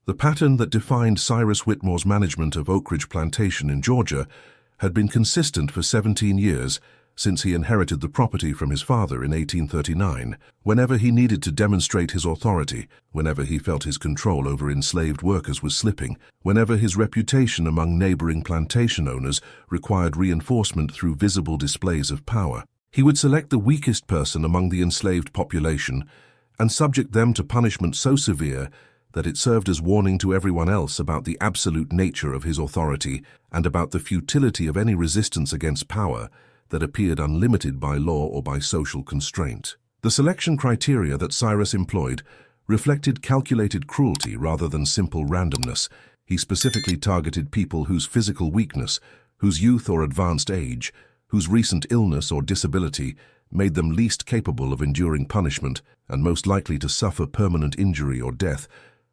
The pattern that defined Cyrus Whitmore's management of Oak Ridge Plantation in Georgia had been consistent for 17 years since he inherited the property from his father in 1839. Whenever he needed to demonstrate his authority, whenever he felt his control over enslaved workers was slipping, whenever his reputation among neighboring plantation owners required reinforcement through visible displays of power, he would select the weakest person among the enslaved population and subject them to punishment so severe that it served as warning to everyone else about the absolute nature of his authority and about the futility of any resistance against power that appeared unlimited by law or by social constraint. The selection criteria that Cyrus employed reflected calculated cruelty rather than simple randomness. He specifically targeted people whose physical weakness, whose youth or advanced age, whose recent illness or disability made them least capable of enduring punishment and most likely to suffer permanent injury or death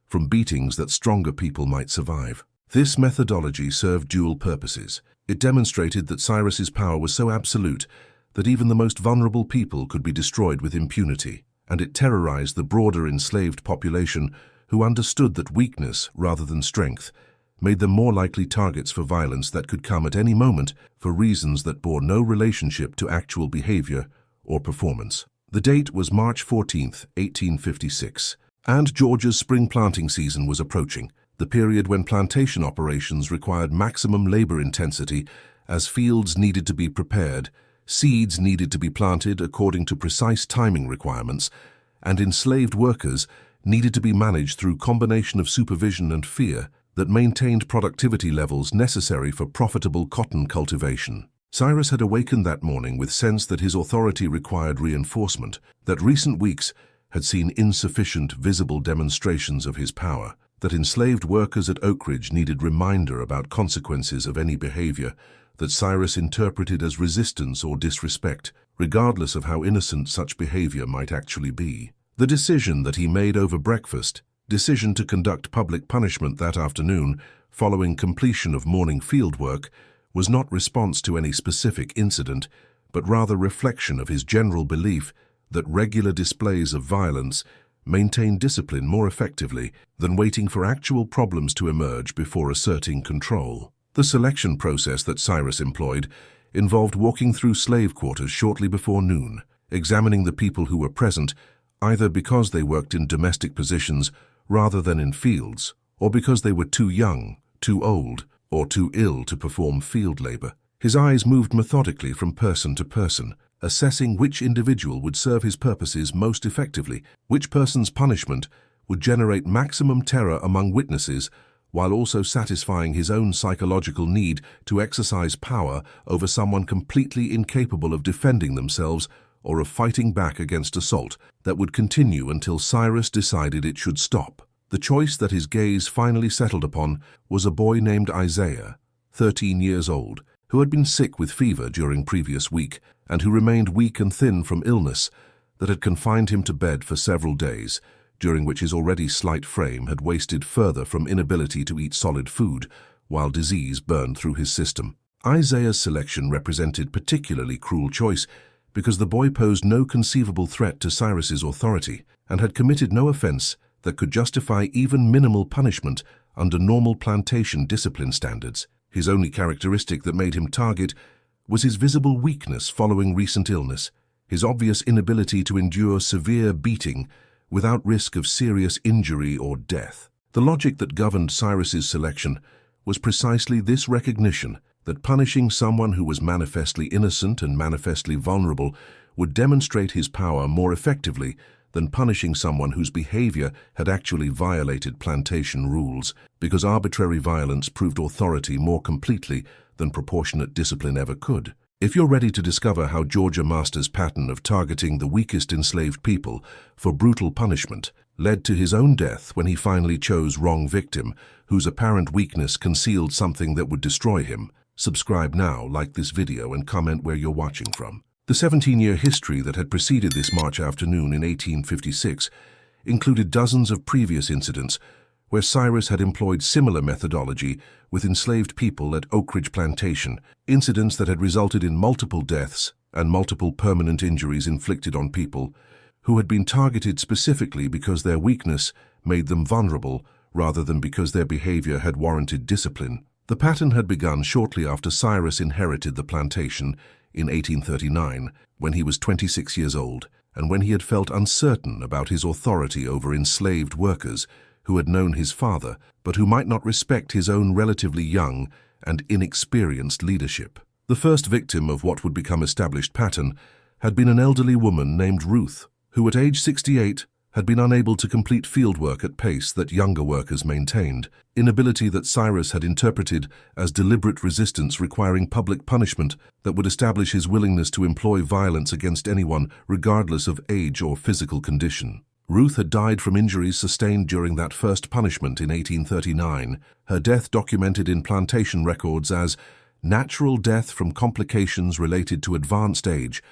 from beatings that stronger people might survive. This methodology served dual purposes. It demonstrated that Cyrus's power was so absolute that even the most vulnerable people could be destroyed with impunity, and it terrorized the broader enslaved population who understood that weakness, rather than strength, made them more likely targets for violence that could come at any moment for reasons that bore no relationship to actual behavior or performance. The date was March 14, 1856, and Georgia's spring planting season was approaching, the period when plantation operations required maximum labor intensity as fields needed to be prepared, seeds needed to be planted according to precise timing requirements, and enslaved workers needed to be managed through combination of supervision and fear that maintained productivity levels necessary for profitable cotton cultivation. Cyrus had awakened that morning with sense that his authority required reinforcement, that recent weeks had seen insufficient visible demonstrations of his power, that enslaved workers at Oak Ridge needed reminder about consequences of any behavior that Cyrus interpreted as resistance or disrespect, regardless of how innocent such behavior might actually be. The decision that he made over breakfast, decision to conduct public punishment that afternoon following completion of morning field work, was not response to any specific incident, but rather reflection of his general belief that regular displays of violence maintain discipline more effectively than waiting for actual problems to emerge before asserting control. The selection process that Cyrus employed involved walking through slave quarters shortly before noon, examining the people who were present, either because they worked in domestic positions rather than in fields, or because they were too young, too old, or too ill to perform field labor. His eyes moved methodically from person to person, assessing which individual would serve his purposes most effectively, which person's punishment would generate maximum terror among witnesses, while also satisfying his own psychological need to exercise power over someone completely incapable of defending themselves or of fighting back against assault that would continue until Cyrus decided it should stop. The choice that his gaze finally settled upon was a boy named Isaiah, 13 years old, who had been sick with fever during previous week and who remained weak and thin from illness that had confined him to bed for several days, during which his already slight frame had wasted further from inability to eat solid food, while disease burned through his system. Isaiah's selection represented particularly cruel choice because the boy posed no conceivable threat to Cyrus's authority and had committed no offense that could justify even minimal punishment under normal plantation discipline standards. His only characteristic that made him target was his visible weakness following recent illness, his obvious inability to endure severe beating without risk of serious injury or death. The logic that governed Cyrus's selection was precisely this recognition that punishing someone who was manifestly innocent and manifestly vulnerable would demonstrate his power more effectively than punishing someone whose behavior had actually violated plantation rules, because arbitrary violence proved authority more completely than proportionate discipline ever could. If you're ready to discover how Georgia Master's pattern of targeting the weakest enslaved people for brutal punishment led to his own death when he finally chose wrong victim, whose apparent weakness concealed something that would destroy him, subscribe now, like this video, and comment where you're watching from. The 17-year history that had preceded this March afternoon in 1856 included dozens of previous incidents where Cyrus had employed similar methodology with enslaved people at Oak Ridge Plantation, incidents that had resulted in multiple deaths and multiple permanent injuries inflicted on people who had been targeted specifically because their weakness made them vulnerable rather than because their behavior had warranted discipline. The pattern had begun shortly after Cyrus inherited the plantation in 1839, when he was 26 years old, and when he had felt uncertain about his authority over enslaved workers who had known his father, but who might not respect his own relatively young and inexperienced leadership. The first victim of what would become established pattern had been an elderly woman named Ruth, who at age 68 had been unable to complete fieldwork at pace that younger workers maintained, inability that Cyrus had interpreted as deliberate resistance requiring public punishment that would establish his willingness to employ violence against anyone regardless of age or physical condition. Ruth had died from injuries sustained during that first punishment in 1839, her death documented in plantation records as natural death from complications related to advanced age,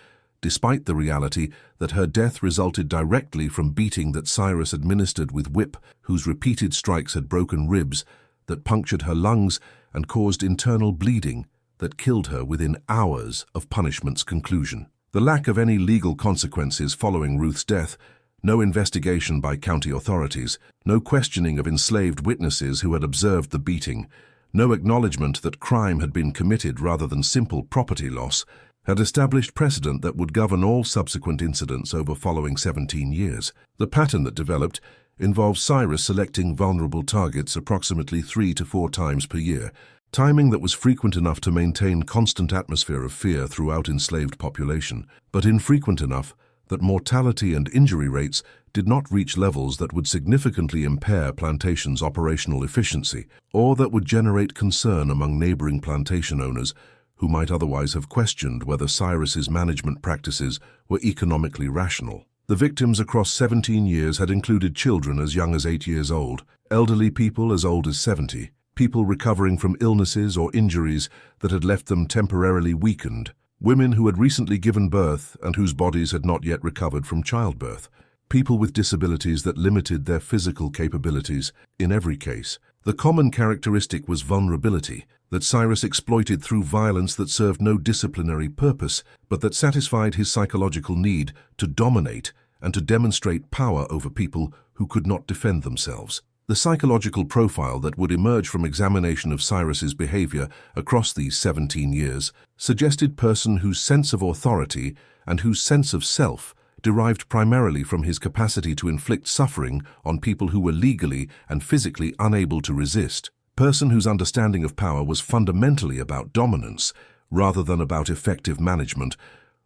despite the reality that her death resulted directly from beating that Cyrus administered with whip, whose repeated strikes had broken ribs, that punctured her lungs and caused internal bleeding that killed her within hours of punishment's conclusion. The lack of any legal consequences following Ruth's death, no investigation by county authorities, no questioning of enslaved witnesses who had observed the beating, no acknowledgement that crime had been committed rather than simple property loss, had established precedent that would govern all subsequent incidents over following 17 years. The pattern that developed involved Cyrus selecting vulnerable targets approximately 3 to 4 times per year, timing that was frequent enough to maintain constant atmosphere of fear throughout enslaved population, but infrequent enough that mortality and injury rates did not reach levels that would significantly impair plantations' operational efficiency, or that would generate concern among neighboring plantation owners who might otherwise have questioned whether Cyrus's management practices were economically rational. The victims across 17 years had included children as young as 8 years old, elderly people as old as 70, people recovering from illnesses or injuries that had left them temporarily weakened, women who had recently given birth and whose bodies had not yet recovered from childbirth, people with disabilities that limited their physical capabilities. In every case, the common characteristic was vulnerability, that Cyrus exploited through violence that served no disciplinary purpose, but that satisfied his psychological need to dominate and to demonstrate power over people who could not defend themselves. The psychological profile that would emerge from examination of Cyrus's behavior across these 17 years suggested person whose sense of authority and whose sense of self derived primarily from his capacity to inflict suffering on people who were legally and physically unable to resist. Person whose understanding of power was fundamentally about dominance rather than about effective management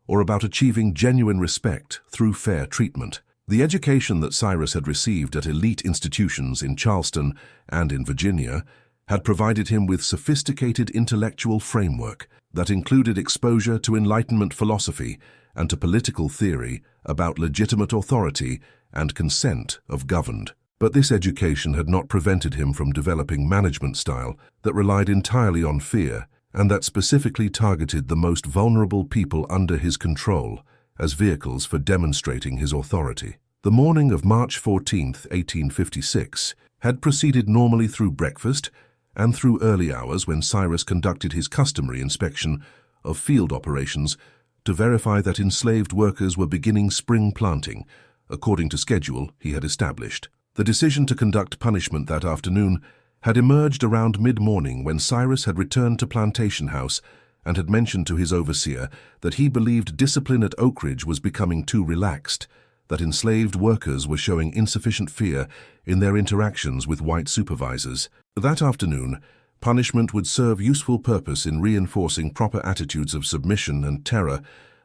or about achieving genuine respect through fair treatment. The education that Cyrus had received at elite institutions in Charleston and in Virginia had provided him with sophisticated intellectual framework that included exposure to Enlightenment philosophy and to political theory about legitimate authority and consent of governed. But this education had not prevented him from developing management style that relied entirely on fear and that specifically targeted the most vulnerable people under his control as vehicles for demonstrating his authority. The morning of March 14, 1856, had proceeded normally through breakfast and through early hours when Cyrus conducted his customary inspection of field operations to verify that enslaved workers were beginning spring planting, according to schedule he had established. The decision to conduct punishment that afternoon had emerged around mid-morning when Cyrus had returned to Plantation House and had mentioned to his overseer that he believed discipline at Oak Ridge was becoming too relaxed, that enslaved workers were showing insufficient fear in their interactions with white supervisors. That afternoon, punishment would serve useful purpose in reinforcing proper attitudes of submission and terror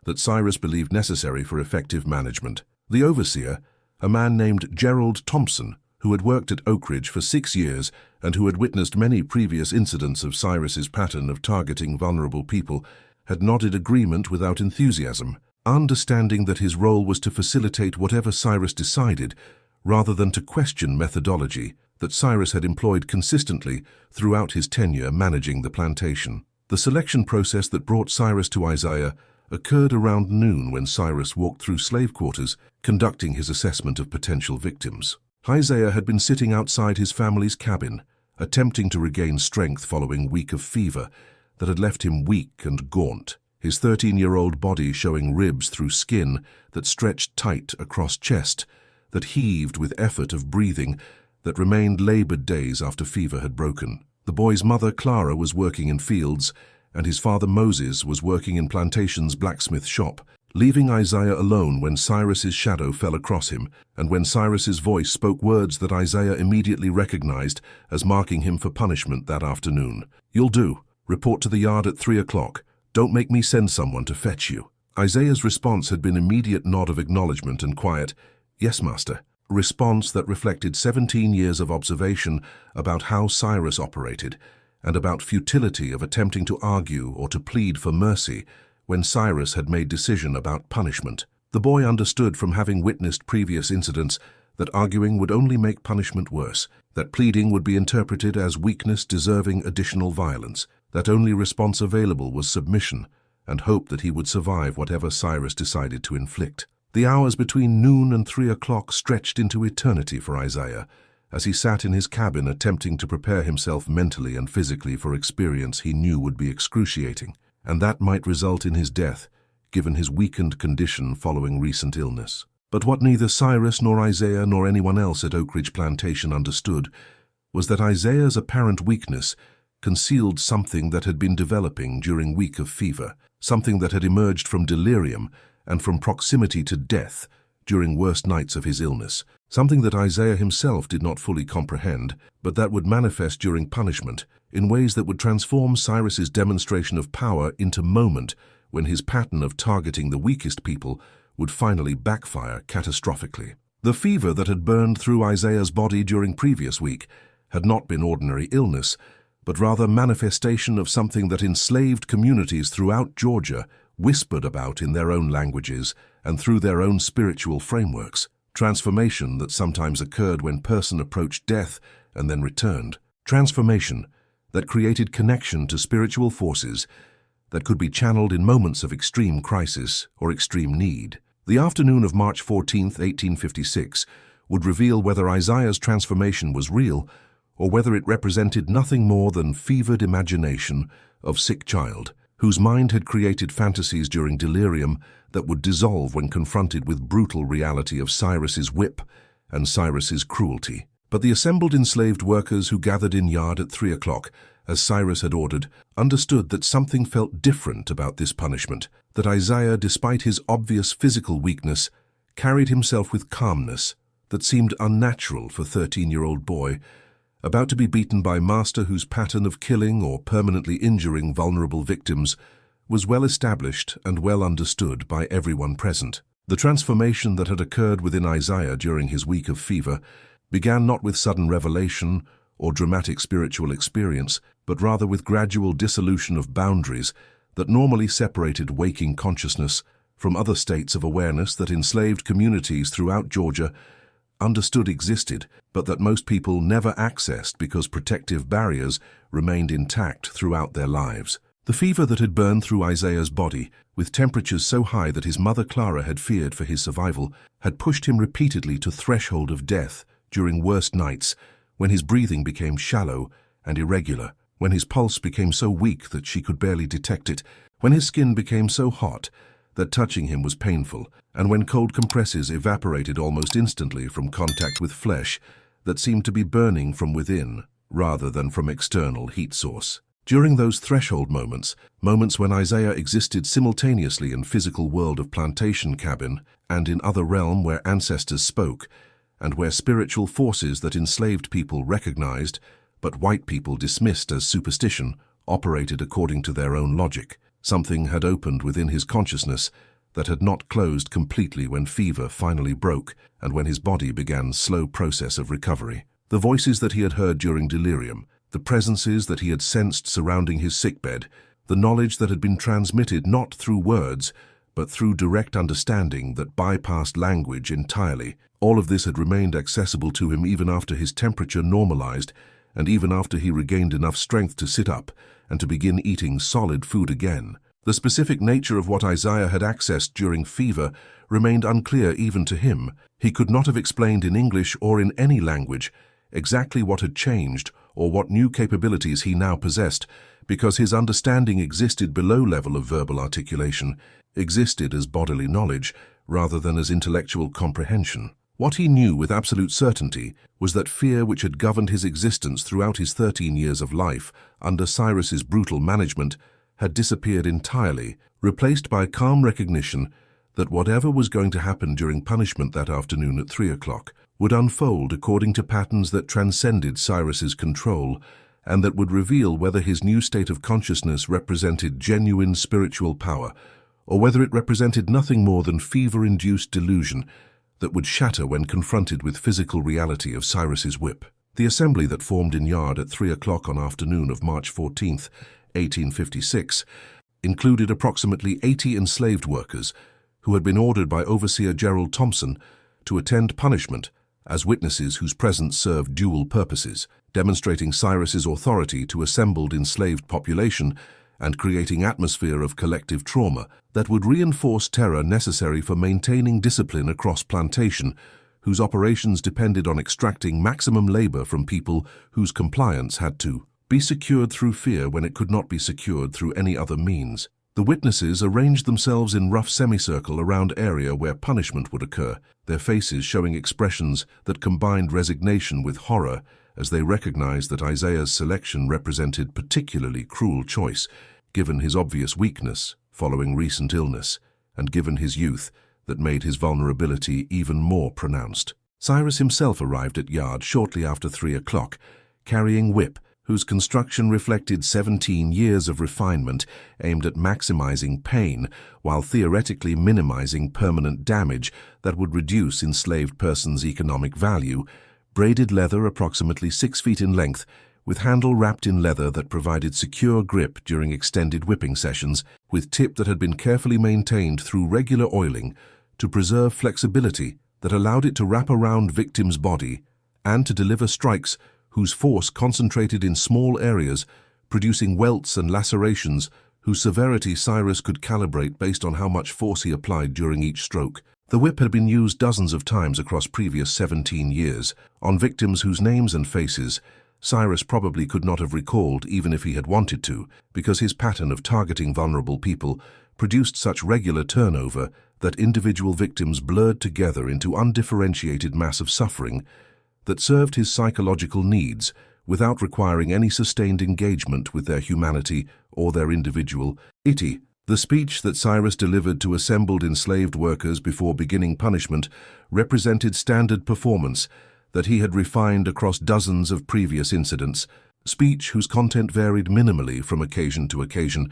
that Cyrus believed necessary for effective management. The overseer, a man named Gerald Thompson, who had worked at Oak Ridge for 6 years and who had witnessed many previous incidents of Cyrus's pattern of targeting vulnerable people, had nodded agreement without enthusiasm, understanding that his role was to facilitate whatever Cyrus decided rather than to question methodology that Cyrus had employed consistently throughout his tenure managing the plantation. The selection process that brought Cyrus to Isaiah occurred around noon when Cyrus walked through slave quarters, conducting his assessment of potential victims. Isaiah had been sitting outside his family's cabin, attempting to regain strength following a week of fever that had left him weak and gaunt, his 13-year-old body showing ribs through skin that stretched tight across chest, that heaved with effort of breathing, that remained labored days after fever had broken. The boy's mother, Clara, was working in fields, and his father, Moses, was working in Plantation's blacksmith shop, leaving Isaiah alone when Cyrus's shadow fell across him, and when Cyrus's voice spoke words that Isaiah immediately recognized as marking him for punishment that afternoon. "You'll do. Report to the yard at 3 o'clock. Don't make me send someone to fetch you." Isaiah's response had been an immediate nod of acknowledgement and quiet, "Yes, master," a response that reflected 17 years of observation about how Cyrus operated and about futility of attempting to argue or to plead for mercy when Cyrus had made decision about punishment. The boy understood from having witnessed previous incidents that arguing would only make punishment worse, that pleading would be interpreted as weakness deserving additional violence, that only response available was submission and hope that he would survive whatever Cyrus decided to inflict. The hours between noon and 3 o'clock stretched into eternity for Isaiah, as he sat in his cabin attempting to prepare himself mentally and physically for experience he knew would be excruciating, and that might result in his death, given his weakened condition following recent illness. But what neither Cyrus nor Isaiah nor anyone else at Oak Ridge Plantation understood was that Isaiah's apparent weakness concealed something that had been developing during week of fever, something that had emerged from delirium and from proximity to death during worst nights of his illness, something that Isaiah himself did not fully comprehend, but that would manifest during punishment in ways that would transform Cyrus's demonstration of power into moment when his pattern of targeting the weakest people would finally backfire catastrophically. The fever that had burned through Isaiah's body during previous week had not been ordinary illness, but rather manifestation of something that enslaved communities throughout Georgia whispered about in their own languages and through their own spiritual frameworks. Transformation that sometimes occurred when person approached death and then returned. Transformation that created connection to spiritual forces that could be channeled in moments of extreme crisis or extreme need. The afternoon of March 14, 1856, would reveal whether Isaiah's transformation was real or whether it represented nothing more than fevered imagination of sick child, whose mind had created fantasies during delirium that would dissolve when confronted with brutal reality of Cyrus's whip and Cyrus's cruelty. But the assembled enslaved workers who gathered in yard at 3 o'clock, as Cyrus had ordered, understood that something felt different about this punishment, that Isaiah, despite his obvious physical weakness, carried himself with calmness that seemed unnatural for a 13-year-old boy, about to be beaten by master whose pattern of killing or permanently injuring vulnerable victims was well established and well understood by everyone present. The transformation that had occurred within Isaiah during his week of fever began not with sudden revelation or dramatic spiritual experience, but rather with gradual dissolution of boundaries that normally separated waking consciousness from other states of awareness that enslaved communities throughout Georgia understood existed, but that most people never accessed because protective barriers remained intact throughout their lives. The fever that had burned through Isaiah's body, with temperatures so high that his mother Clara had feared for his survival, had pushed him repeatedly to threshold of death during worst nights, when his breathing became shallow and irregular, when his pulse became so weak that she could barely detect it, when his skin became so hot that touching him was painful, and when cold compresses evaporated almost instantly from contact with flesh that seemed to be burning from within rather than from external heat source. During those threshold moments, moments when Isaiah existed simultaneously in physical world of plantation cabin and in other realm where ancestors spoke, and where spiritual forces that enslaved people recognized, but white people dismissed as superstition, operated according to their own logic. Something had opened within his consciousness that had not closed completely when fever finally broke and when his body began slow process of recovery. The voices that he had heard during delirium, the presences that he had sensed surrounding his sickbed, the knowledge that had been transmitted not through words, but through direct understanding that bypassed language entirely, all of this had remained accessible to him even after his temperature normalized and even after he regained enough strength to sit up and to begin eating solid food again. The specific nature of what Isaiah had accessed during fever remained unclear even to him. He could not have explained in English or in any language exactly what had changed or what new capabilities he now possessed, because his understanding existed below level of verbal articulation, existed as bodily knowledge rather than as intellectual comprehension. What he knew with absolute certainty was that fear which had governed his existence throughout his 13 years of life under Cyrus's brutal management had disappeared entirely, replaced by calm recognition that whatever was going to happen during punishment that afternoon at 3 o'clock would unfold according to patterns that transcended Cyrus's control and that would reveal whether his new state of consciousness represented genuine spiritual power or whether it represented nothing more than fever-induced delusion that would shatter when confronted with physical reality of Cyrus's whip. The assembly that formed in Yard at 3 o'clock on afternoon of March 14th, 1856, included approximately 80 enslaved workers who had been ordered by Overseer Gerald Thompson to attend punishment as witnesses whose presence served dual purposes, demonstrating Cyrus's authority to assembled enslaved population and creating atmosphere of collective trauma that would reinforce terror necessary for maintaining discipline across plantation, whose operations depended on extracting maximum labor from people whose compliance had to be secured through fear when it could not be secured through any other means. The witnesses arranged themselves in rough semicircle around area where punishment would occur, their faces showing expressions that combined resignation with horror as they recognized that Isaiah's selection represented particularly cruel choice, given his obvious weakness following recent illness, and given his youth that made his vulnerability even more pronounced. Cyrus himself arrived at Yard shortly after 3 o'clock, carrying whip, whose construction reflected 17 years of refinement aimed at maximizing pain while theoretically minimizing permanent damage that would reduce enslaved persons' economic value, braided leather approximately 6 feet in length, with handle wrapped in leather that provided secure grip during extended whipping sessions, with tip that had been carefully maintained through regular oiling to preserve flexibility that allowed it to wrap around victim's body and to deliver strikes whose force concentrated in small areas, producing welts and lacerations whose severity Cyrus could calibrate based on how much force he applied during each stroke. The whip had been used dozens of times across previous 17 years on victims whose names and faces Cyrus probably could not have recalled even if he had wanted to, because his pattern of targeting vulnerable people produced such regular turnover that individual victims blurred together into undifferentiated mass of suffering that served his psychological needs without requiring any sustained engagement with their humanity or their individuality. The speech that Cyrus delivered to assembled enslaved workers before beginning punishment represented standard performance that he had refined across dozens of previous incidents, speech whose content varied minimally from occasion to occasion,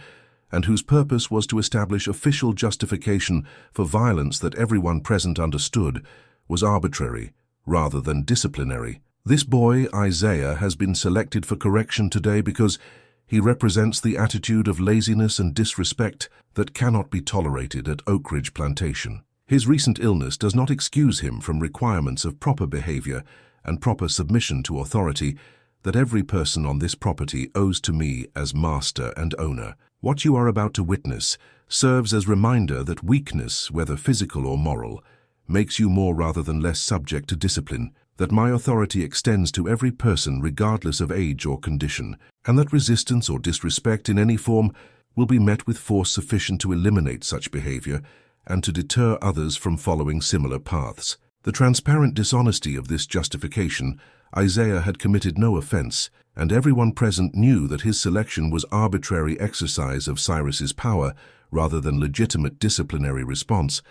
and whose purpose was to establish official justification for violence that everyone present understood was arbitrary rather than disciplinary. This boy, Isaiah, has been selected for correction today because he represents the attitude of laziness and disrespect that cannot be tolerated at Oak Ridge Plantation. His recent illness does not excuse him from requirements of proper behavior and proper submission to authority that every person on this property owes to me as master and owner. What you are about to witness serves as reminder that weakness, whether physical or moral, makes you more rather than less subject to discipline, that my authority extends to every person regardless of age or condition, and that resistance or disrespect in any form will be met with force sufficient to eliminate such behavior and to deter others from following similar paths. The transparent dishonesty of this justification, Isaiah had committed no offense, and everyone present knew that his selection was arbitrary exercise of Cyrus's power rather than legitimate disciplinary response,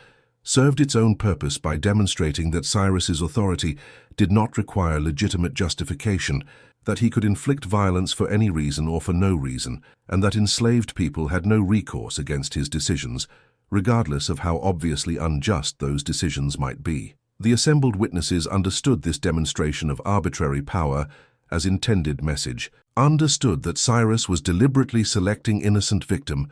served its own purpose by demonstrating that Cyrus's authority did not require legitimate justification, that he could inflict violence for any reason or for no reason, and that enslaved people had no recourse against his decisions, regardless of how obviously unjust those decisions might be. The assembled witnesses understood this demonstration of arbitrary power as intended message, understood that Cyrus was deliberately selecting innocent victim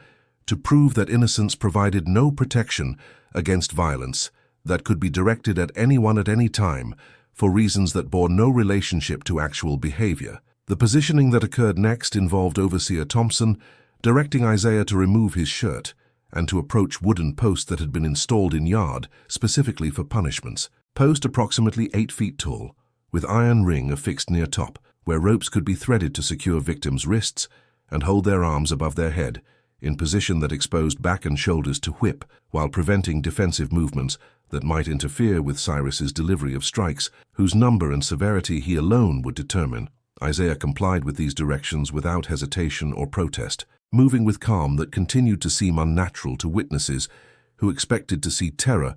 to prove that innocence provided no protection against violence that could be directed at anyone at any time for reasons that bore no relationship to actual behavior. The positioning that occurred next involved Overseer Thompson directing Isaiah to remove his shirt and to approach wooden posts that had been installed in Yard specifically for punishments. Post approximately 8 feet tall, with iron ring affixed near top, where ropes could be threaded to secure victims' wrists and hold their arms above their head, in position that exposed back and shoulders to whip, while preventing defensive movements that might interfere with Cyrus's delivery of strikes, whose number and severity he alone would determine. Isaiah complied with these directions without hesitation or protest, moving with calm that continued to seem unnatural to witnesses who expected to see terror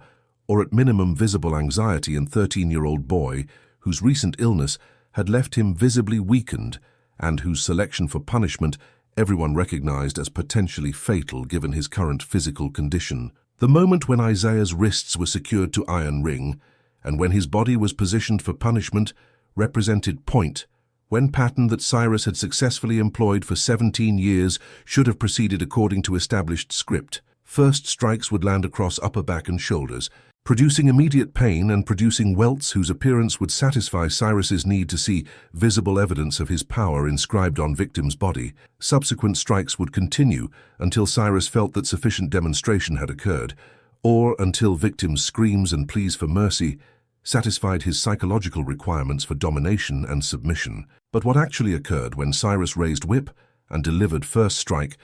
or at minimum visible anxiety in 13-year-old boy whose recent illness had left him visibly weakened and whose selection for punishment everyone recognized as potentially fatal given his current physical condition. The moment when Isaiah's wrists were secured to iron ring and when his body was positioned for punishment represented point, when pattern that Cyrus had successfully employed for 17 years should have proceeded according to established script. First strikes would land across upper back and shoulders, producing immediate pain and producing welts whose appearance would satisfy Cyrus's need to see visible evidence of his power inscribed on victim's body. Subsequent strikes would continue until Cyrus felt that sufficient demonstration had occurred, or until victim's screams and pleas for mercy satisfied his psychological requirements for domination and submission. But what actually occurred when Cyrus raised whip and delivered first strike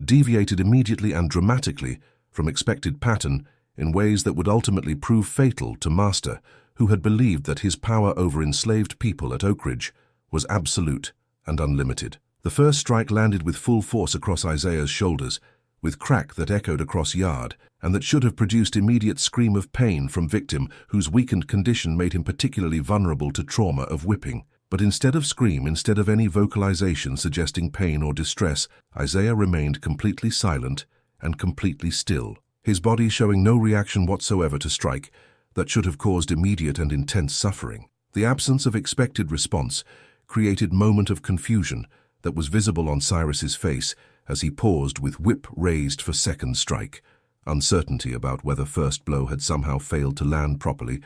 deviated immediately and dramatically from expected pattern in ways that would ultimately prove fatal to Master, who had believed that his power over enslaved people at Oak Ridge was absolute and unlimited. The first strike landed with full force across Isaiah's shoulders, with crack that echoed across yard, and that should have produced immediate scream of pain from victim whose weakened condition made him particularly vulnerable to trauma of whipping. But instead of any vocalization suggesting pain or distress, Isaiah remained completely silent and completely still, his body showing no reaction whatsoever to strike that should have caused immediate and intense suffering. The absence of expected response created moment of confusion that was visible on Cyrus's face as he paused with whip raised for second strike, uncertainty about whether first blow had somehow failed to land properly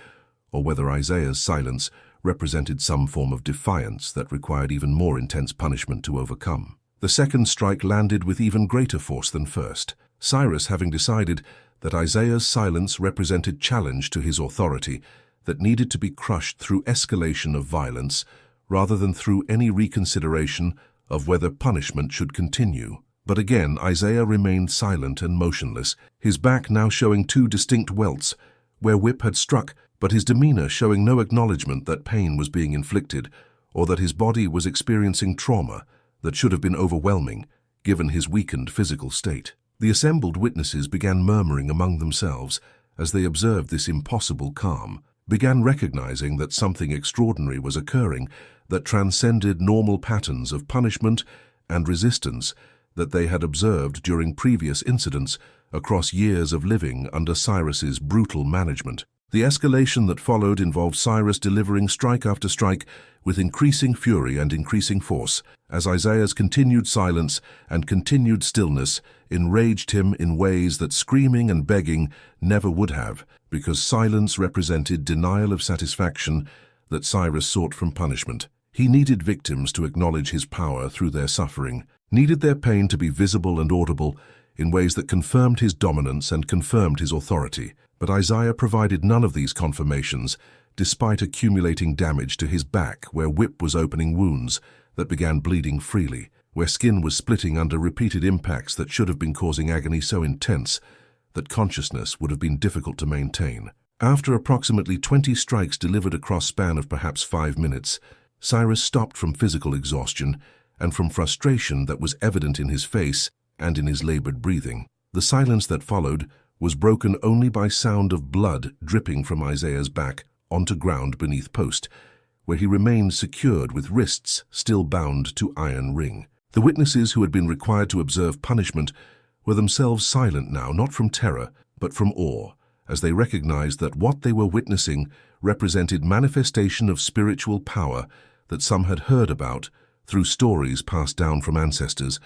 or whether Isaiah's silence represented some form of defiance that required even more intense punishment to overcome. The second strike landed with even greater force than first, Cyrus having decided that Isaiah's silence represented challenge to his authority that needed to be crushed through escalation of violence rather than through any reconsideration of whether punishment should continue. But again, Isaiah remained silent and motionless, his back now showing two distinct welts where whip had struck, but his demeanor showing no acknowledgement that pain was being inflicted or that his body was experiencing trauma that should have been overwhelming given his weakened physical state. The assembled witnesses began murmuring among themselves as they observed this impossible calm, began recognizing that something extraordinary was occurring that transcended normal patterns of punishment and resistance that they had observed during previous incidents across years of living under Cyrus's brutal management. The escalation that followed involved Cyrus delivering strike after strike with increasing fury and increasing force, as Isaiah's continued silence and continued stillness enraged him in ways that screaming and begging never would have, because silence represented denial of satisfaction that Cyrus sought from punishment. He needed victims to acknowledge his power through their suffering, needed their pain to be visible and audible in ways that confirmed his dominance and confirmed his authority. But Isaiah provided none of these confirmations, despite accumulating damage to his back where whip was opening wounds that began bleeding freely, where skin was splitting under repeated impacts that should have been causing agony so intense that consciousness would have been difficult to maintain. After approximately 20 strikes delivered across span of perhaps 5 minutes, Cyrus stopped from physical exhaustion and from frustration that was evident in his face and in his labored breathing. The silence that followed was broken only by sound of blood dripping from Isaiah's back onto ground beneath post, where he remained secured with wrists still bound to iron ring. The witnesses who had been required to observe punishment were themselves silent now, not from terror, but from awe, as they recognized that what they were witnessing represented manifestation of spiritual power that some had heard about through stories passed down from ancestors,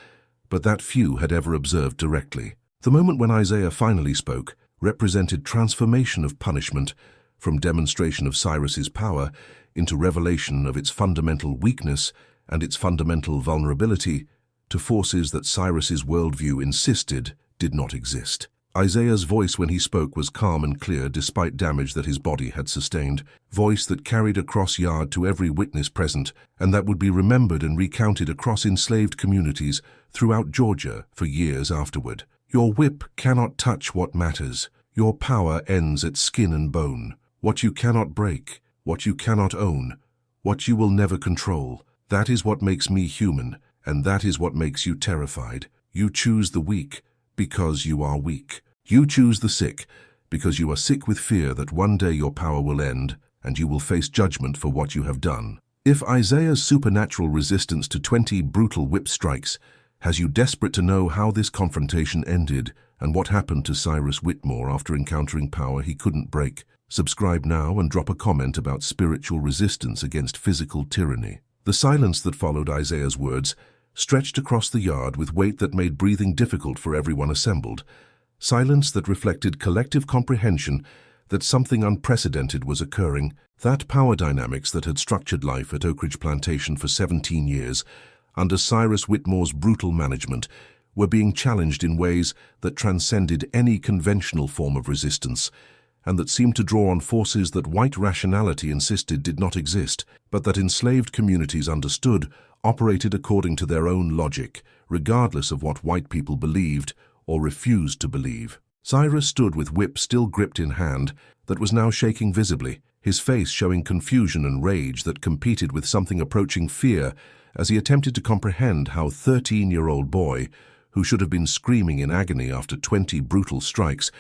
but that few had ever observed directly. The moment when Isaiah finally spoke represented transformation of punishment from demonstration of Cyrus's power into revelation of its fundamental weakness and its fundamental vulnerability to forces that Cyrus's worldview insisted did not exist. Isaiah's voice when he spoke was calm and clear despite damage that his body had sustained, voice that carried across yard to every witness present, and that would be remembered and recounted across enslaved communities throughout Georgia for years afterward. Your whip cannot touch what matters. Your power ends at skin and bone. What you cannot break, what you cannot own, what you will never control. That is what makes me human, and that is what makes you terrified. You choose the weak because you are weak. You choose the sick because you are sick with fear that one day your power will end and you will face judgment for what you have done. If Isaiah's supernatural resistance to 20 brutal whip strikes has you desperate to know how this confrontation ended and what happened to Cyrus Whitmore after encountering power he couldn't break, subscribe now and drop a comment about spiritual resistance against physical tyranny. The silence that followed Isaiah's words stretched across the yard with weight that made breathing difficult for everyone assembled. Silence that reflected collective comprehension that something unprecedented was occurring, that power dynamics that had structured life at Oak Ridge Plantation for 17 years, under Cyrus Whitmore's brutal management, were being challenged in ways that transcended any conventional form of resistance, and that seemed to draw on forces that white rationality insisted did not exist, but that enslaved communities understood operated according to their own logic, regardless of what white people believed or refused to believe. Cyrus stood with whip still gripped in hand that was now shaking visibly, his face showing confusion and rage that competed with something approaching fear as he attempted to comprehend how a 13-year-old boy, who should have been screaming in agony after 20 brutal strikes,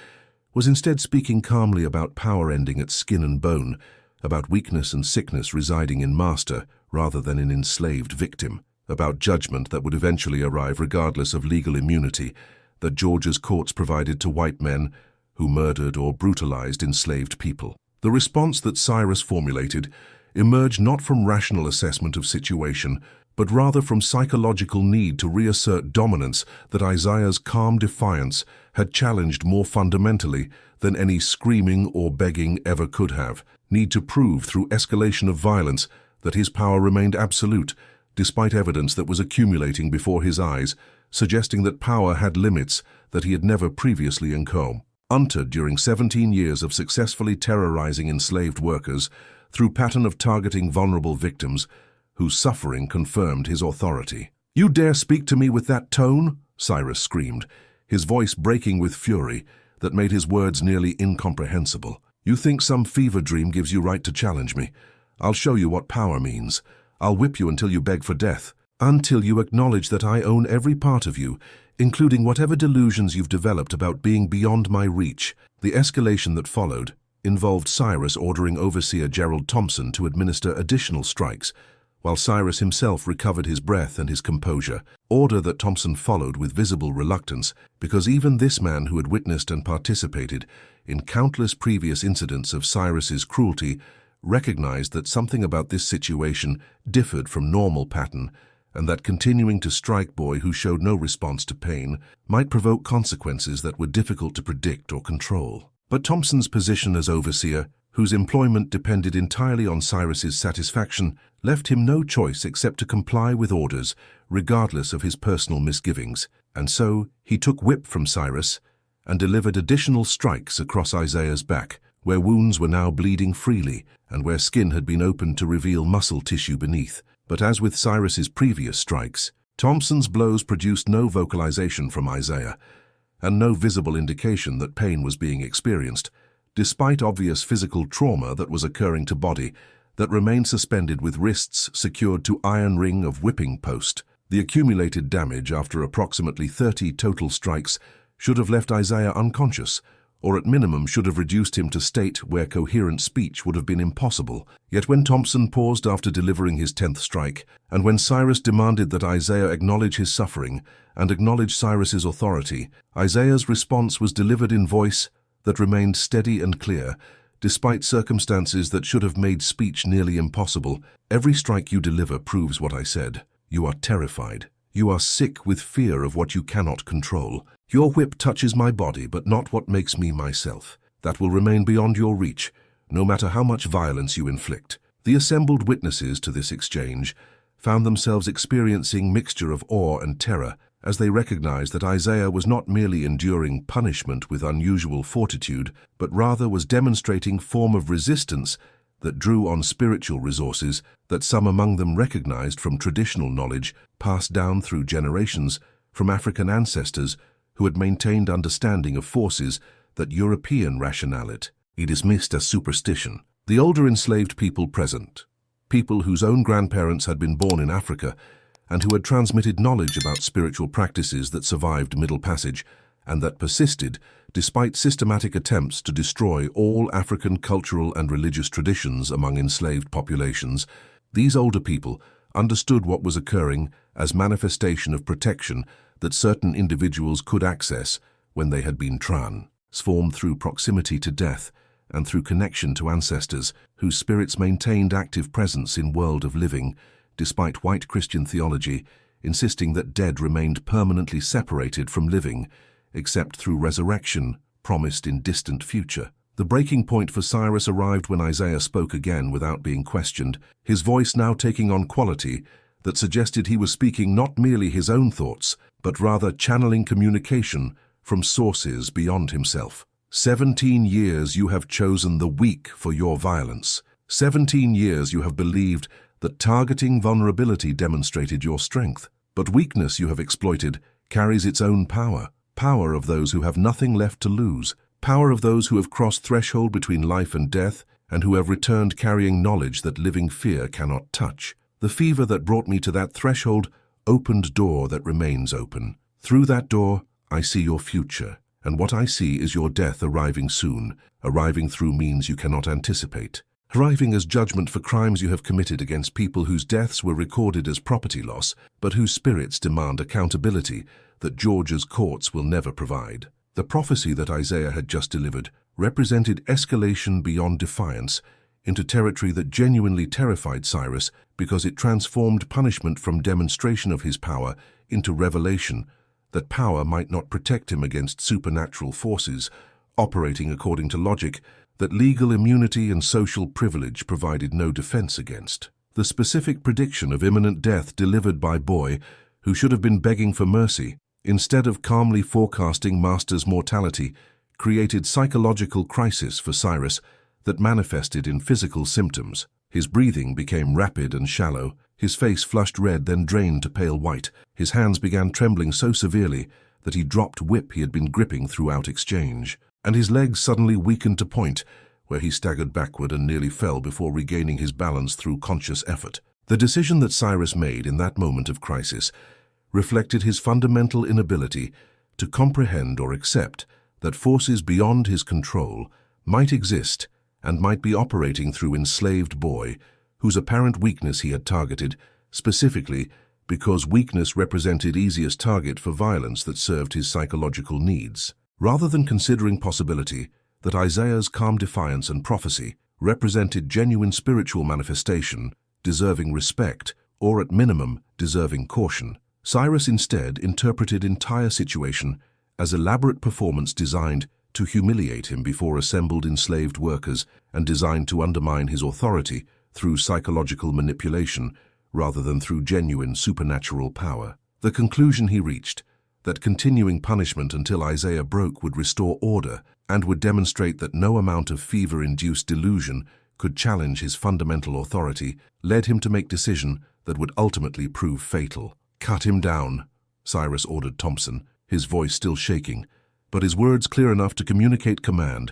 was instead speaking calmly about power ending at skin and bone, about weakness and sickness residing in master rather than in enslaved victim, about judgment that would eventually arrive regardless of legal immunity that Georgia's courts provided to white men who murdered or brutalized enslaved people. The response that Cyrus formulated emerged not from rational assessment of situation, but rather from psychological need to reassert dominance that Isaiah's calm defiance had challenged more fundamentally than any screaming or begging ever could have, need to prove through escalation of violence that his power remained absolute, despite evidence that was accumulating before his eyes, suggesting that power had limits that he had never previously encountered during 17 years of successfully terrorizing enslaved workers through pattern of targeting vulnerable victims whose suffering confirmed his authority. "You dare speak to me with that tone?" Cyrus screamed, his voice breaking with fury that made his words nearly incomprehensible. "You think some fever dream gives you right to challenge me? I'll show you what power means. I'll whip you until you beg for death, until you acknowledge that I own every part of you, including whatever delusions you've developed about being beyond my reach." The escalation that followed involved Cyrus ordering Overseer Gerald Thompson to administer additional strikes, while Cyrus himself recovered his breath and his composure, order that Thompson followed with visible reluctance, because even this man who had witnessed and participated in countless previous incidents of Cyrus's cruelty recognized that something about this situation differed from normal pattern, and that continuing to strike boy who showed no response to pain might provoke consequences that were difficult to predict or control. But Thompson's position as overseer, whose employment depended entirely on Cyrus's satisfaction, left him no choice except to comply with orders, regardless of his personal misgivings. And so he took whip from Cyrus and delivered additional strikes across Isaiah's back, where wounds were now bleeding freely and where skin had been opened to reveal muscle tissue beneath. But as with Cyrus's previous strikes, Thompson's blows produced no vocalization from Isaiah, and no visible indication that pain was being experienced, despite obvious physical trauma that was occurring to body that remained suspended with wrists secured to iron ring of whipping post. The accumulated damage after approximately 30 total strikes should have left Isaiah unconscious, or at minimum should have reduced him to state where coherent speech would have been impossible. Yet when Thompson paused after delivering his 10th strike, and when Cyrus demanded that Isaiah acknowledge his suffering and acknowledge Cyrus's authority, Isaiah's response was delivered in voice that remained steady and clear, despite circumstances that should have made speech nearly impossible. "Every strike you deliver proves what I said. You are terrified. You are sick with fear of what you cannot control. Your whip touches my body, but not what makes me myself. That will remain beyond your reach, no matter how much violence you inflict." The assembled witnesses to this exchange found themselves experiencing mixture of awe and terror as they recognized that Isaiah was not merely enduring punishment with unusual fortitude, but rather was demonstrating form of resistance that drew on spiritual resources that some among them recognized from traditional knowledge passed down through generations from African ancestors who had maintained understanding of forces that European rationality dismissed as superstition. The older enslaved people present, people whose own grandparents had been born in Africa and who had transmitted knowledge about spiritual practices that survived Middle Passage and that persisted despite systematic attempts to destroy all African cultural and religious traditions among enslaved populations, these older people understood what was occurring as manifestation of protection that certain individuals could access when they had been transformed through proximity to death and through connection to ancestors whose spirits maintained active presence in world of living, despite white Christian theology insisting that dead remained permanently separated from living, except through resurrection promised in distant future. The breaking point for Cyrus arrived when Isaiah spoke again without being questioned, his voice now taking on quality that suggested he was speaking not merely his own thoughts, but rather channeling communication from sources beyond himself. 17 years you have chosen the weak for your violence. 17 years you have believed that targeting vulnerability demonstrated your strength. But weakness you have exploited carries its own power. Power of those who have nothing left to lose. Power of those who have crossed threshold between life and death and who have returned carrying knowledge that living fear cannot touch. The fever that brought me to that threshold opened door that remains open. Through that door, I see your future. And what I see is your death arriving soon, arriving through means you cannot anticipate, arriving as judgment for crimes you have committed against people whose deaths were recorded as property loss, but whose spirits demand accountability that Georgia's courts will never provide. The prophecy that Isaiah had just delivered represented escalation beyond defiance into territory that genuinely terrified Cyrus because it transformed punishment from demonstration of his power into revelation that power might not protect him against supernatural forces, operating according to logic that legal immunity and social privilege provided no defense against. The specific prediction of imminent death delivered by Boy, who should have been begging for mercy, instead of calmly forecasting Master's mortality, created psychological crisis for Cyrus that manifested in physical symptoms. His breathing became rapid and shallow, his face flushed red then drained to pale white, his hands began trembling so severely that he dropped whip he had been gripping throughout exchange, and his legs suddenly weakened to point, where he staggered backward and nearly fell before regaining his balance through conscious effort. The decision that Cyrus made in that moment of crisis reflected his fundamental inability to comprehend or accept that forces beyond his control might exist and might be operating through enslaved Boy, whose apparent weakness he had targeted, specifically because weakness represented easiest target for violence that served his psychological needs. Rather than considering possibility that Isaiah's calm defiance and prophecy represented genuine spiritual manifestation, deserving respect, or at minimum, deserving caution, Cyrus instead interpreted entire situation as elaborate performance designed to humiliate him before assembled enslaved workers and designed to undermine his authority through psychological manipulation rather than through genuine supernatural power. The conclusion he reached, that continuing punishment until Isaiah broke would restore order and would demonstrate that no amount of fever-induced delusion could challenge his fundamental authority, led him to make decision that would ultimately prove fatal. "Cut him down," Cyrus ordered Thompson, his voice still shaking, but his words clear enough to communicate command.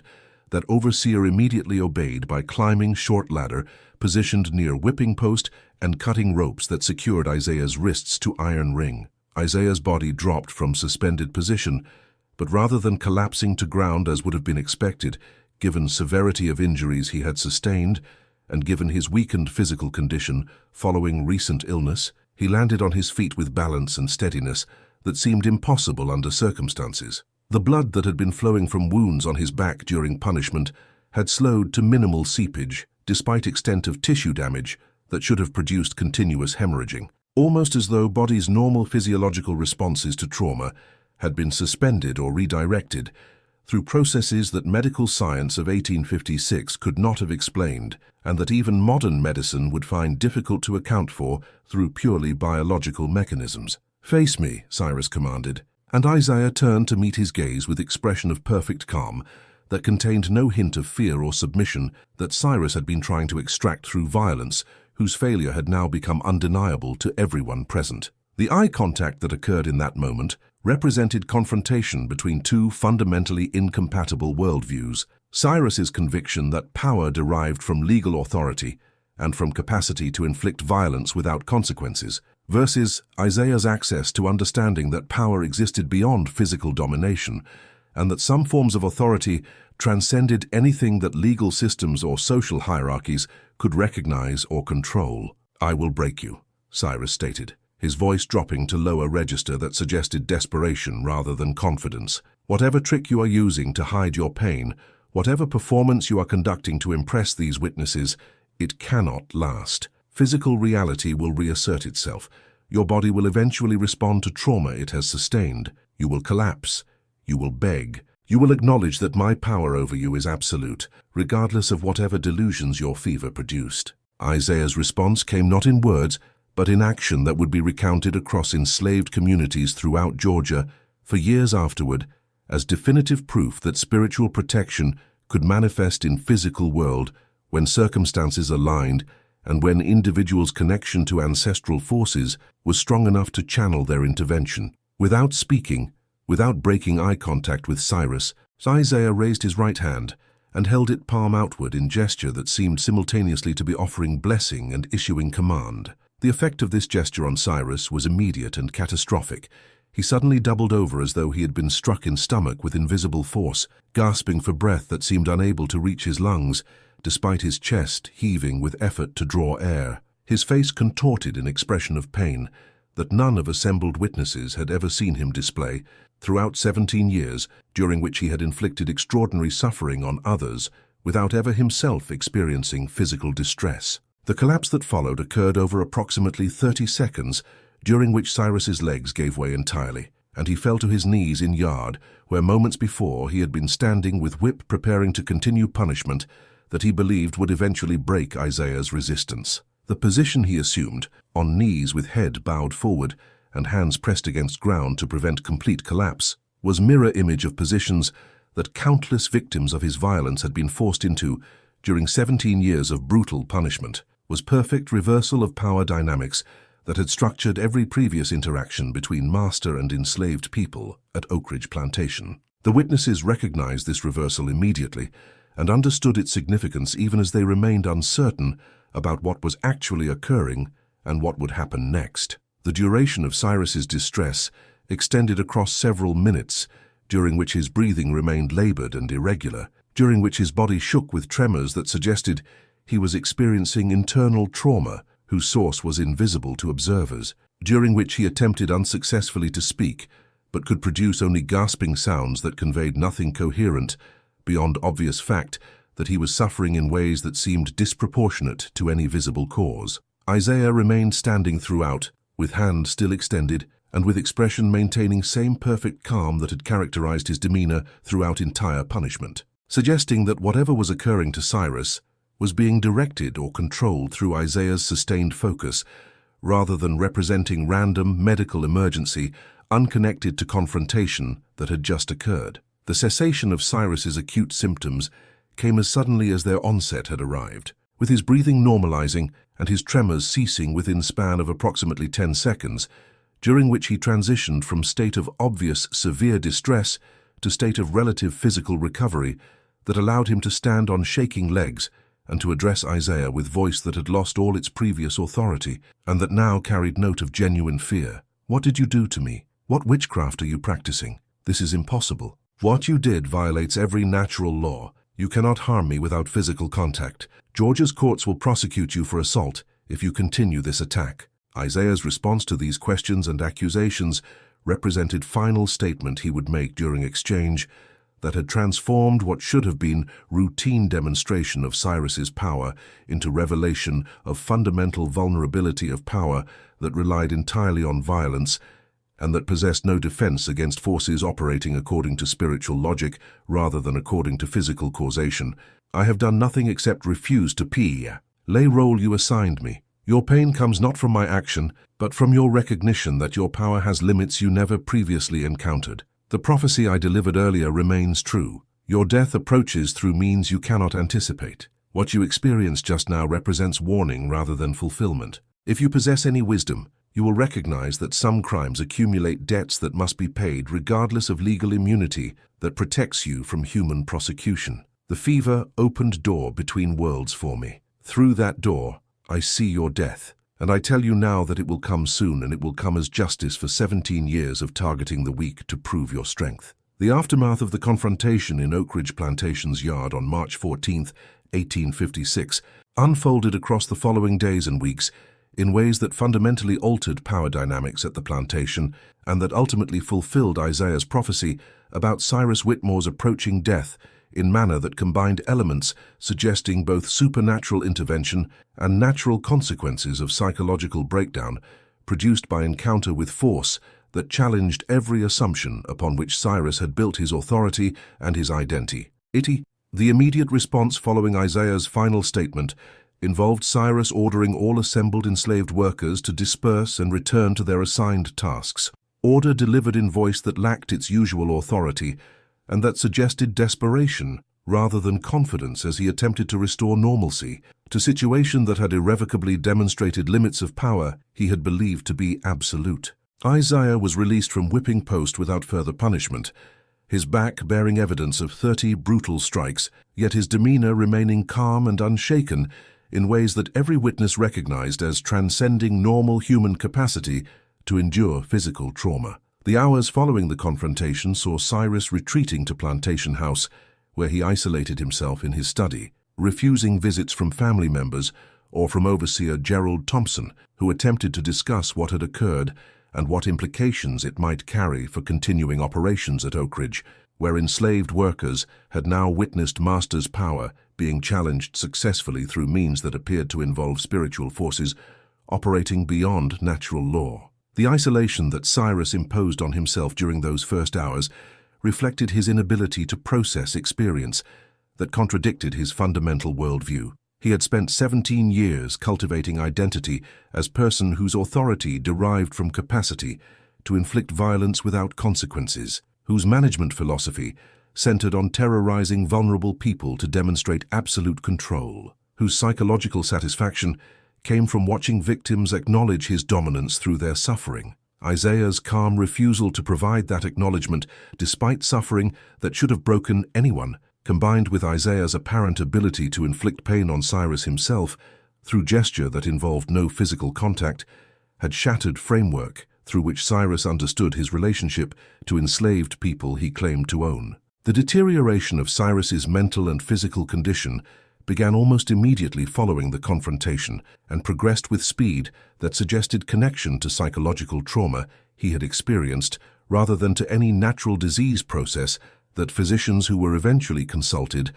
That overseer immediately obeyed by climbing short ladder positioned near whipping post and cutting ropes that secured Isaiah's wrists to iron ring. Isaiah's body dropped from suspended position, but rather than collapsing to ground as would have been expected, given severity of injuries he had sustained and given his weakened physical condition following recent illness, he landed on his feet with balance and steadiness that seemed impossible under circumstances. The blood that had been flowing from wounds on his back during punishment had slowed to minimal seepage, despite extent of tissue damage that should have produced continuous hemorrhaging, almost as though body's normal physiological responses to trauma had been suspended or redirected. through processes that medical science of 1856 could not have explained, and that even modern medicine would find difficult to account for through purely biological mechanisms. "Face me," Cyrus commanded, and Isaiah turned to meet his gaze with expression of perfect calm that contained no hint of fear or submission that Cyrus had been trying to extract through violence, whose failure had now become undeniable to everyone present. The eye contact that occurred in that moment represented confrontation between two fundamentally incompatible worldviews: Cyrus's conviction that power derived from legal authority and from capacity to inflict violence without consequences, versus Isaiah's access to understanding that power existed beyond physical domination, and that some forms of authority transcended anything that legal systems or social hierarchies could recognize or control. "I will break you," Cyrus stated, his voice dropping to lower register that suggested desperation rather than confidence. "Whatever trick you are using to hide your pain, whatever performance you are conducting to impress these witnesses, it cannot last. Physical reality will reassert itself. Your body will eventually respond to trauma it has sustained. You will collapse. You will beg. You will acknowledge that my power over you is absolute, regardless of whatever delusions your fever produced." Isaiah's response came not in words, but in action that would be recounted across enslaved communities throughout Georgia for years afterward as definitive proof that spiritual protection could manifest in physical world when circumstances aligned and when individuals' connection to ancestral forces was strong enough to channel their intervention. Without speaking, without breaking eye contact with Cyrus, Isaiah raised his right hand and held it palm outward in gesture that seemed simultaneously to be offering blessing and issuing command. The effect of this gesture on Cyrus was immediate and catastrophic. He suddenly doubled over as though he had been struck in stomach with invisible force, gasping for breath that seemed unable to reach his lungs, despite his chest heaving with effort to draw air. His face contorted in expression of pain that none of assembled witnesses had ever seen him display throughout 17 years, during which he had inflicted extraordinary suffering on others without ever himself experiencing physical distress. The collapse that followed occurred over approximately 30 seconds, during which Cyrus's legs gave way entirely, and he fell to his knees in yard, where moments before he had been standing with whip preparing to continue punishment that he believed would eventually break Isaiah's resistance. The position he assumed, on knees with head bowed forward and hands pressed against ground to prevent complete collapse, was mirror image of positions that countless victims of his violence had been forced into during 17 years of brutal punishment, was perfect reversal of power dynamics that had structured every previous interaction between master and enslaved people at Oak Ridge Plantation. The witnesses recognized this reversal immediately and understood its significance even as they remained uncertain about what was actually occurring and what would happen next. The duration of Cyrus's distress extended across several minutes, during which his breathing remained labored and irregular, during which his body shook with tremors that suggested he was experiencing internal trauma whose source was invisible to observers, during which he attempted unsuccessfully to speak, but could produce only gasping sounds that conveyed nothing coherent beyond obvious fact that he was suffering in ways that seemed disproportionate to any visible cause. Isaiah remained standing throughout, with hand still extended, and with expression maintaining same perfect calm that had characterized his demeanor throughout entire punishment, suggesting that whatever was occurring to Cyrus was being directed or controlled through Isaiah's sustained focus, rather than representing random medical emergency unconnected to confrontation that had just occurred. The cessation of Cyrus's acute symptoms came as suddenly as their onset had arrived, with his breathing normalizing and his tremors ceasing within span of approximately 10 seconds, during which he transitioned from state of obvious severe distress to state of relative physical recovery that allowed him to stand on shaking legs and to address Isaiah with voice that had lost all its previous authority and that now carried note of genuine fear. "What did you do to me? What witchcraft are you practicing? This is impossible. What you did violates every natural law. You cannot harm me without physical contact. Georgia's courts will prosecute you for assault if you continue this attack." Isaiah's response to these questions and accusations represented final statement he would make during exchange that had transformed what should have been routine demonstration of Cyrus's power into revelation of fundamental vulnerability of power that relied entirely on violence and that possessed no defense against forces operating according to spiritual logic rather than according to physical causation. I have done nothing except refuse to lay role you assigned me. Your pain comes not from my action, but from your recognition that your power has limits you never previously encountered. The prophecy I delivered earlier remains true. Your death approaches through means you cannot anticipate. What you experienced just now represents warning rather than fulfillment. If you possess any wisdom, you will recognize that some crimes accumulate debts that must be paid regardless of legal immunity that protects you from human prosecution. The fever opened door between worlds for me. Through that door, I see your death, and I tell you now that it will come soon, and it will come as justice for 17 years of targeting the weak to prove your strength. The aftermath of the confrontation in Oak Ridge Plantation's yard on March 14, 1856, unfolded across the following days and weeks in ways that fundamentally altered power dynamics at the plantation and that ultimately fulfilled Isaiah's prophecy about Cyrus Whitmore's approaching death in manner that combined elements suggesting both supernatural intervention and natural consequences of psychological breakdown produced by encounter with force that challenged every assumption upon which Cyrus had built his authority and his identity. The immediate response following Isaiah's final statement involved Cyrus ordering all assembled enslaved workers to disperse and return to their assigned tasks. Order delivered in voice that lacked its usual authority and that suggested desperation rather than confidence as he attempted to restore normalcy to a situation that had irrevocably demonstrated limits of power he had believed to be absolute. Isaiah was released from whipping post without further punishment, his back bearing evidence of 30 brutal strikes, yet his demeanor remaining calm and unshaken in ways that every witness recognized as transcending normal human capacity to endure physical trauma. The hours following the confrontation saw Cyrus retreating to Plantation House, where he isolated himself in his study, refusing visits from family members or from overseer Gerald Thompson, who attempted to discuss what had occurred and what implications it might carry for continuing operations at Oak Ridge, where enslaved workers had now witnessed Master's power being challenged successfully through means that appeared to involve spiritual forces operating beyond natural law. The isolation that Cyrus imposed on himself during those first hours reflected his inability to process experience that contradicted his fundamental worldview. He had spent 17 years cultivating identity as person whose authority derived from capacity to inflict violence without consequences, whose management philosophy centered on terrorizing vulnerable people to demonstrate absolute control, whose psychological satisfaction came from watching victims acknowledge his dominance through their suffering. Isaiah's calm refusal to provide that acknowledgement despite suffering that should have broken anyone, combined with Isaiah's apparent ability to inflict pain on Cyrus himself through gesture that involved no physical contact, had shattered framework through which Cyrus understood his relationship to enslaved people he claimed to own. The deterioration of Cyrus's mental and physical condition began almost immediately following the confrontation and progressed with speed that suggested connection to psychological trauma he had experienced rather than to any natural disease process that physicians who were eventually consulted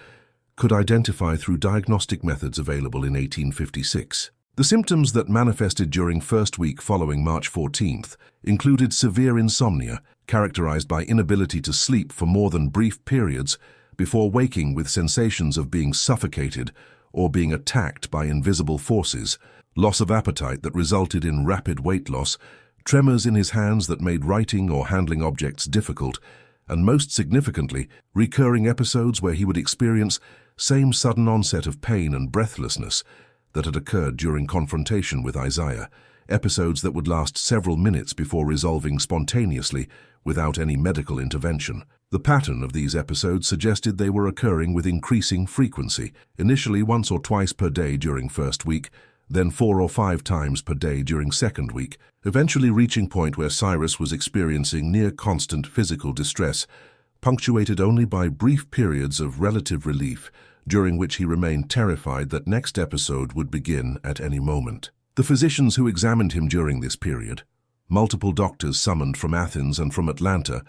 could identify through diagnostic methods available in 1856. The symptoms that manifested during first week following March 14th included severe insomnia, characterized by inability to sleep for more than brief periods before waking with sensations of being suffocated or being attacked by invisible forces, loss of appetite that resulted in rapid weight loss, tremors in his hands that made writing or handling objects difficult, and most significantly, recurring episodes where he would experience same sudden onset of pain and breathlessness that had occurred during confrontation with Isaiah, episodes that would last several minutes before resolving spontaneously without any medical intervention. The pattern of these episodes suggested they were occurring with increasing frequency, initially once or twice per day during first week, then 4 or 5 times per day during second week, eventually reaching point where Cyrus was experiencing near constant physical distress, punctuated only by brief periods of relative relief, during which he remained terrified that next episode would begin at any moment. The physicians who examined him during this period, multiple doctors summoned from Athens and from Atlanta,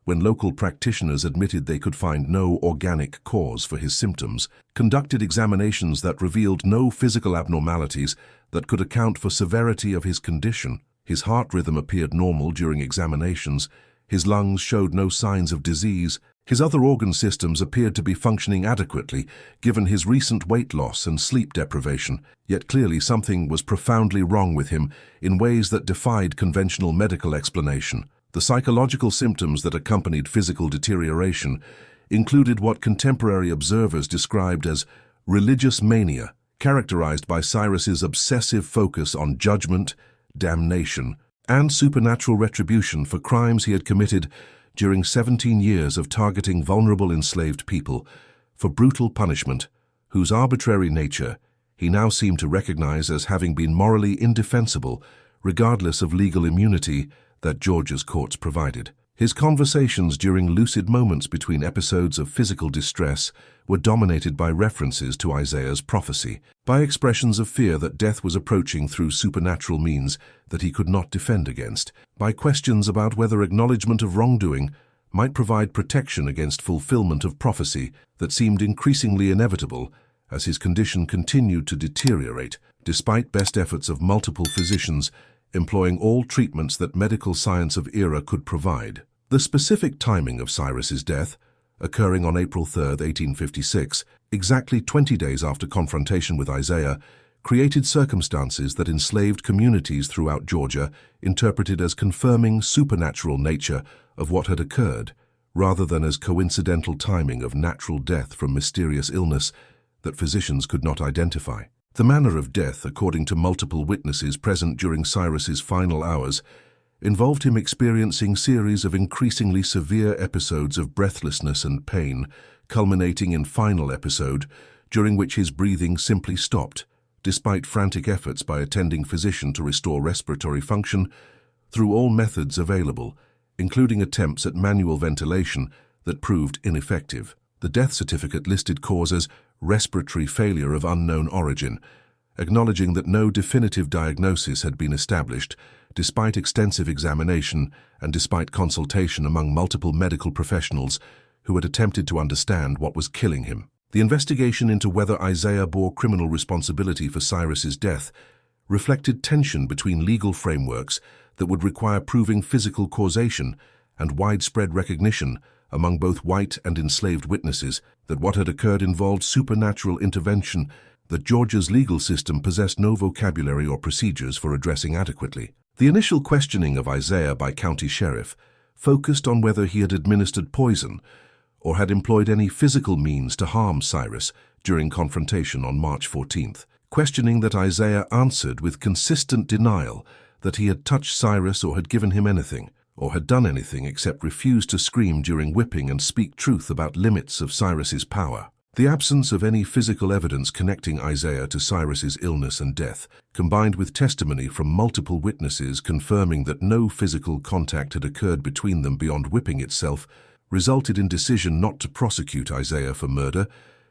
when local practitioners admitted they could find no organic cause for his symptoms, conducted examinations that revealed no physical abnormalities that could account for severity of his condition. His heart rhythm appeared normal during examinations, his lungs showed no signs of disease, his other organ systems appeared to be functioning adequately given his recent weight loss and sleep deprivation, yet clearly something was profoundly wrong with him in ways that defied conventional medical explanation. The psychological symptoms that accompanied physical deterioration included what contemporary observers described as religious mania, characterized by Cyrus's obsessive focus on judgment, damnation, and supernatural retribution for crimes he had committed during 17 years of targeting vulnerable enslaved people for brutal punishment, whose arbitrary nature he now seemed to recognize as having been morally indefensible, regardless of legal immunity that Georgia's courts provided. His conversations during lucid moments between episodes of physical distress were dominated by references to Isaiah's prophecy, by expressions of fear that death was approaching through supernatural means that he could not defend against, by questions about whether acknowledgement of wrongdoing might provide protection against fulfillment of prophecy that seemed increasingly inevitable as his condition continued to deteriorate, despite best efforts of multiple physicians employing all treatments that medical science of era could provide. The specific timing of Cyrus's death, occurring on April 3, 1856, exactly 20 days after confrontation with Isaiah, created circumstances that enslaved communities throughout Georgia interpreted as confirming supernatural nature of what had occurred, rather than as coincidental timing of natural death from mysterious illness that physicians could not identify. The manner of death, according to multiple witnesses present during Cyrus's final hours, involved him experiencing series of increasingly severe episodes of breathlessness and pain, culminating in final episode during which his breathing simply stopped, despite frantic efforts by attending physician to restore respiratory function through all methods available, including attempts at manual ventilation that proved ineffective. The death certificate listed cause as respiratory failure of unknown origin, acknowledging that no definitive diagnosis had been established, despite extensive examination and despite consultation among multiple medical professionals who had attempted to understand what was killing him. The investigation into whether Isaiah bore criminal responsibility for Cyrus's death reflected tension between legal frameworks that would require proving physical causation and widespread recognition among both white and enslaved witnesses that what had occurred involved supernatural intervention that Georgia's legal system possessed no vocabulary or procedures for addressing adequately. The initial questioning of Isaiah by county sheriff focused on whether he had administered poison or had employed any physical means to harm Cyrus during confrontation on March 14th, questioning that Isaiah answered with consistent denial that he had touched Cyrus or had given him anything, or had done anything except refuse to scream during whipping and speak truth about limits of Cyrus's power. The absence of any physical evidence connecting Isaiah to Cyrus's illness and death, combined with testimony from multiple witnesses confirming that no physical contact had occurred between them beyond whipping itself, resulted in decision not to prosecute Isaiah for murder,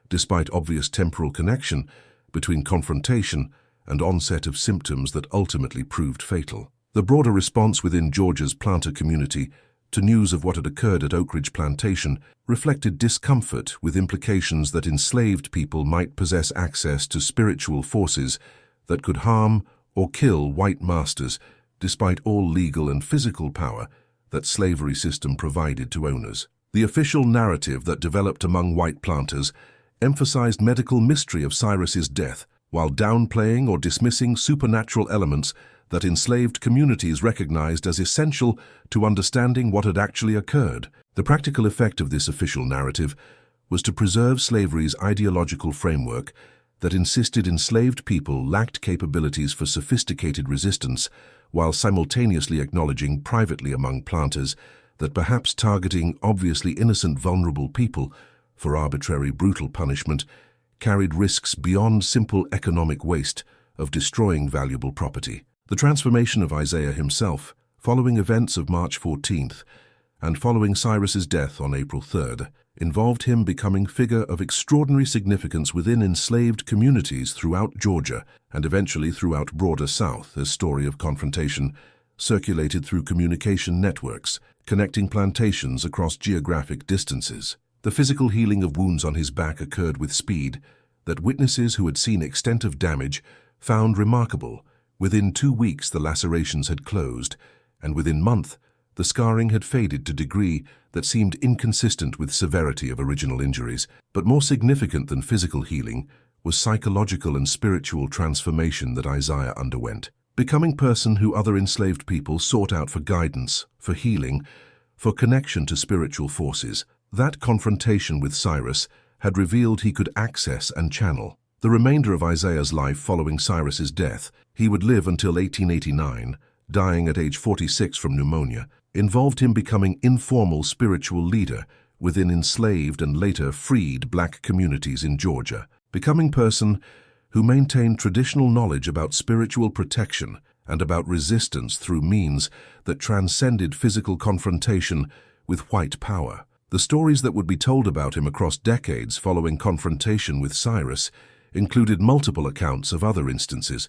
despite obvious temporal connection between confrontation and onset of symptoms that ultimately proved fatal. The broader response within Georgia's planter community to news of what had occurred at Oak Ridge Plantation reflected discomfort with implications that enslaved people might possess access to spiritual forces that could harm or kill white masters despite all legal and physical power that slavery system provided to owners. The official narrative that developed among white planters emphasized medical mystery of Cyrus's death while downplaying or dismissing supernatural elements that enslaved communities recognized as essential to understanding what had actually occurred. The practical effect of this official narrative was to preserve slavery's ideological framework that insisted enslaved people lacked capabilities for sophisticated resistance, while simultaneously acknowledging privately among planters that perhaps targeting obviously innocent vulnerable people for arbitrary brutal punishment carried risks beyond simple economic waste of destroying valuable property. The transformation of Isaiah himself, following events of March 14th and following Cyrus's death on April 3rd, involved him becoming a figure of extraordinary significance within enslaved communities throughout Georgia and eventually throughout broader South as story of confrontation circulated through communication networks, connecting plantations across geographic distances. The physical healing of wounds on his back occurred with speed that witnesses who had seen extent of damage found remarkable, Within 2 weeks, the lacerations had closed, and within month, the scarring had faded to a degree that seemed inconsistent with severity of original injuries. But more significant than physical healing was psychological and spiritual transformation that Isaiah underwent. Becoming a person who other enslaved people sought out for guidance, for healing, for connection to spiritual forces, that confrontation with Cyrus had revealed he could access and channel. The remainder of Isaiah's life following Cyrus's death, he would live until 1889, dying at age 46 from pneumonia, involved him becoming informal spiritual leader within enslaved and later freed black communities in Georgia. Becoming a person who maintained traditional knowledge about spiritual protection and about resistance through means that transcended physical confrontation with white power. The stories that would be told about him across decades following confrontation with Cyrus included multiple accounts of other instances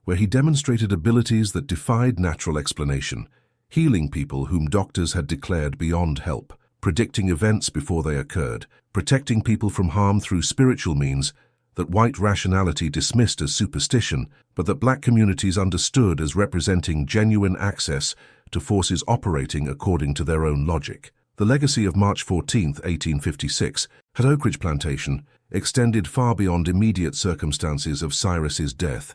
where he demonstrated abilities that defied natural explanation, healing people whom doctors had declared beyond help, predicting events before they occurred, protecting people from harm through spiritual means that white rationality dismissed as superstition, but that black communities understood as representing genuine access to forces operating according to their own logic. The legacy of March 14, 1856, at Oak Ridge Plantation extended far beyond immediate circumstances of Cyrus's death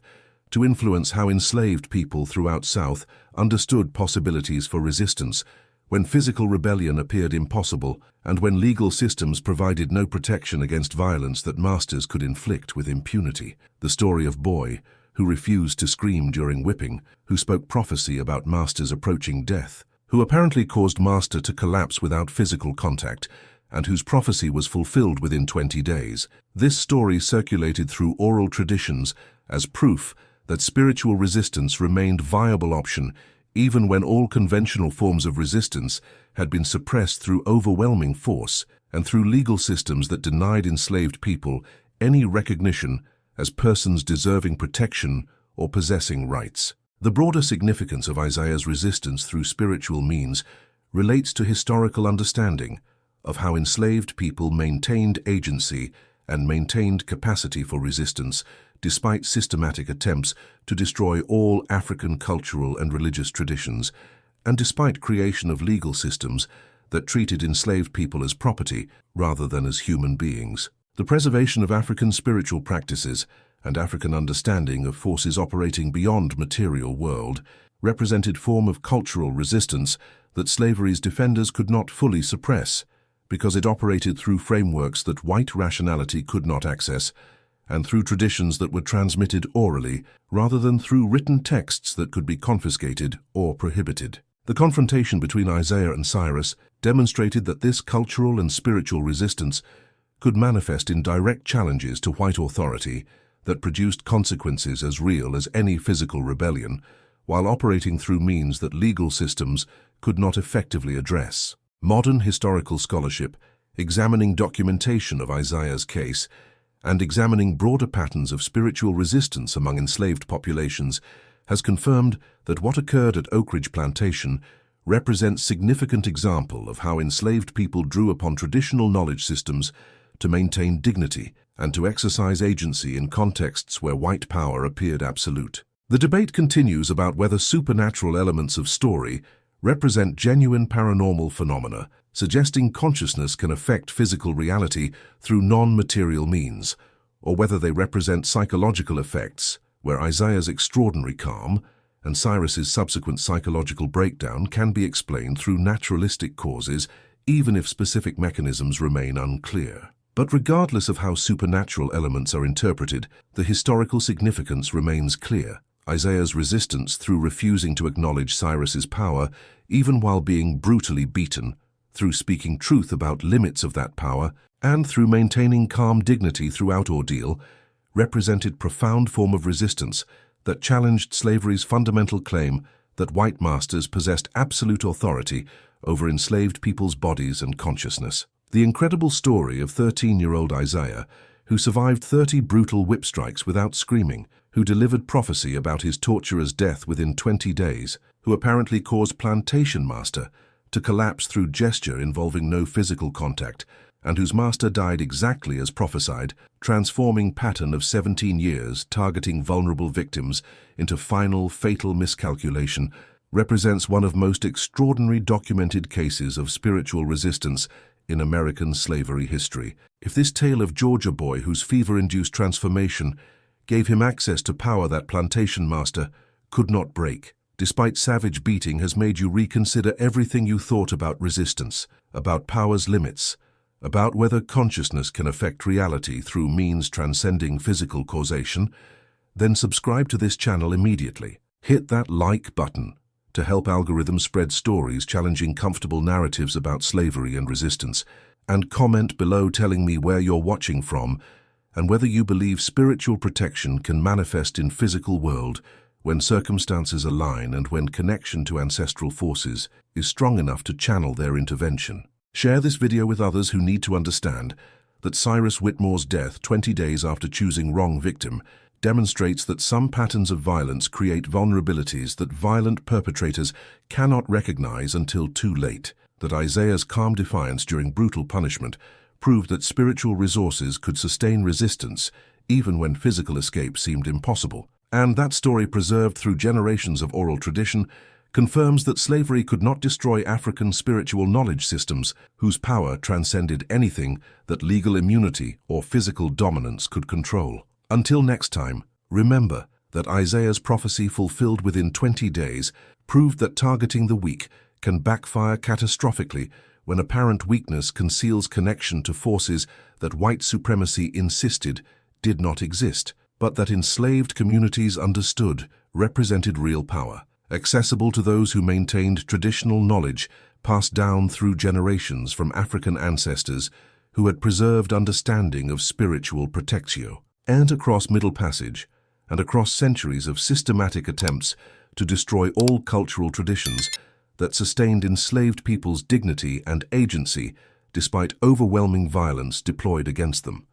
to influence how enslaved people throughout South understood possibilities for resistance when physical rebellion appeared impossible and when legal systems provided no protection against violence that masters could inflict with impunity. The story of Boy, who refused to scream during whipping, who spoke prophecy about masters approaching death, who apparently caused master to collapse without physical contact, and whose prophecy was fulfilled within 20 days. This story circulated through oral traditions as proof that spiritual resistance remained a viable option even when all conventional forms of resistance had been suppressed through overwhelming force and through legal systems that denied enslaved people any recognition as persons deserving protection or possessing rights. The broader significance of Isaiah's resistance through spiritual means relates to historical understanding of how enslaved people maintained agency and maintained capacity for resistance despite systematic attempts to destroy all African cultural and religious traditions, and despite creation of legal systems that treated enslaved people as property rather than as human beings. The preservation of African spiritual practices and African understanding of forces operating beyond material world represented form of cultural resistance that slavery's defenders could not fully suppress, because it operated through frameworks that white rationality could not access, and through traditions that were transmitted orally rather than through written texts that could be confiscated or prohibited. The confrontation between Isaiah and Cyrus demonstrated that this cultural and spiritual resistance could manifest in direct challenges to white authority that produced consequences as real as any physical rebellion, while operating through means that legal systems could not effectively address. Modern historical scholarship, examining documentation of Isaiah's case and examining broader patterns of spiritual resistance among enslaved populations, has confirmed that what occurred at Oak Ridge Plantation represents a significant example of how enslaved people drew upon traditional knowledge systems to maintain dignity and to exercise agency in contexts where white power appeared absolute. The debate continues about whether supernatural elements of story represent genuine paranormal phenomena, suggesting consciousness can affect physical reality through non-material means, or whether they represent psychological effects, where Isaiah's extraordinary calm and Cyrus's subsequent psychological breakdown can be explained through naturalistic causes, even if specific mechanisms remain unclear. But regardless of how supernatural elements are interpreted, the historical significance remains clear. Isaiah's resistance through refusing to acknowledge Cyrus's power, even while being brutally beaten, through speaking truth about limits of that power, and through maintaining calm dignity throughout ordeal, represented a profound form of resistance that challenged slavery's fundamental claim that white masters possessed absolute authority over enslaved people's bodies and consciousness. The incredible story of 13-year-old Isaiah, who survived 30 brutal whip strikes without screaming, who delivered prophecy about his torturer's death within 20 days, who apparently caused plantation master to collapse through gesture involving no physical contact, and whose master died exactly as prophesied, transforming pattern of 17 years targeting vulnerable victims into final fatal miscalculation, represents one of most extraordinary documented cases of spiritual resistance in American slavery history. If this tale of Georgia boy whose fever-induced transformation gave him access to power that plantation master could not break, despite savage beating, has made you reconsider everything you thought about resistance, about power's limits, about whether consciousness can affect reality through means transcending physical causation, then subscribe to this channel immediately. Hit that like button to help algorithms spread stories challenging comfortable narratives about slavery and resistance, and comment below telling me where you're watching from and whether you believe spiritual protection can manifest in physical world when circumstances align and when connection to ancestral forces is strong enough to channel their intervention. Share this video with others who need to understand that Cyrus Whitmore's death 20 days after choosing wrong victim demonstrates that some patterns of violence create vulnerabilities that violent perpetrators cannot recognize until too late, that Isaiah's calm defiance during brutal punishment proved that spiritual resources could sustain resistance even when physical escape seemed impossible, and that story preserved through generations of oral tradition confirms that slavery could not destroy African spiritual knowledge systems whose power transcended anything that legal immunity or physical dominance could control. Until next time, remember that Isaiah's prophecy fulfilled within 20 days proved that targeting the weak can backfire catastrophically when apparent weakness conceals connection to forces that white supremacy insisted did not exist, but that enslaved communities understood represented real power, accessible to those who maintained traditional knowledge passed down through generations from African ancestors who had preserved understanding of spiritual protectio. And across Middle Passage, and across centuries of systematic attempts to destroy all cultural traditions that sustained enslaved people's dignity and agency despite overwhelming violence deployed against them.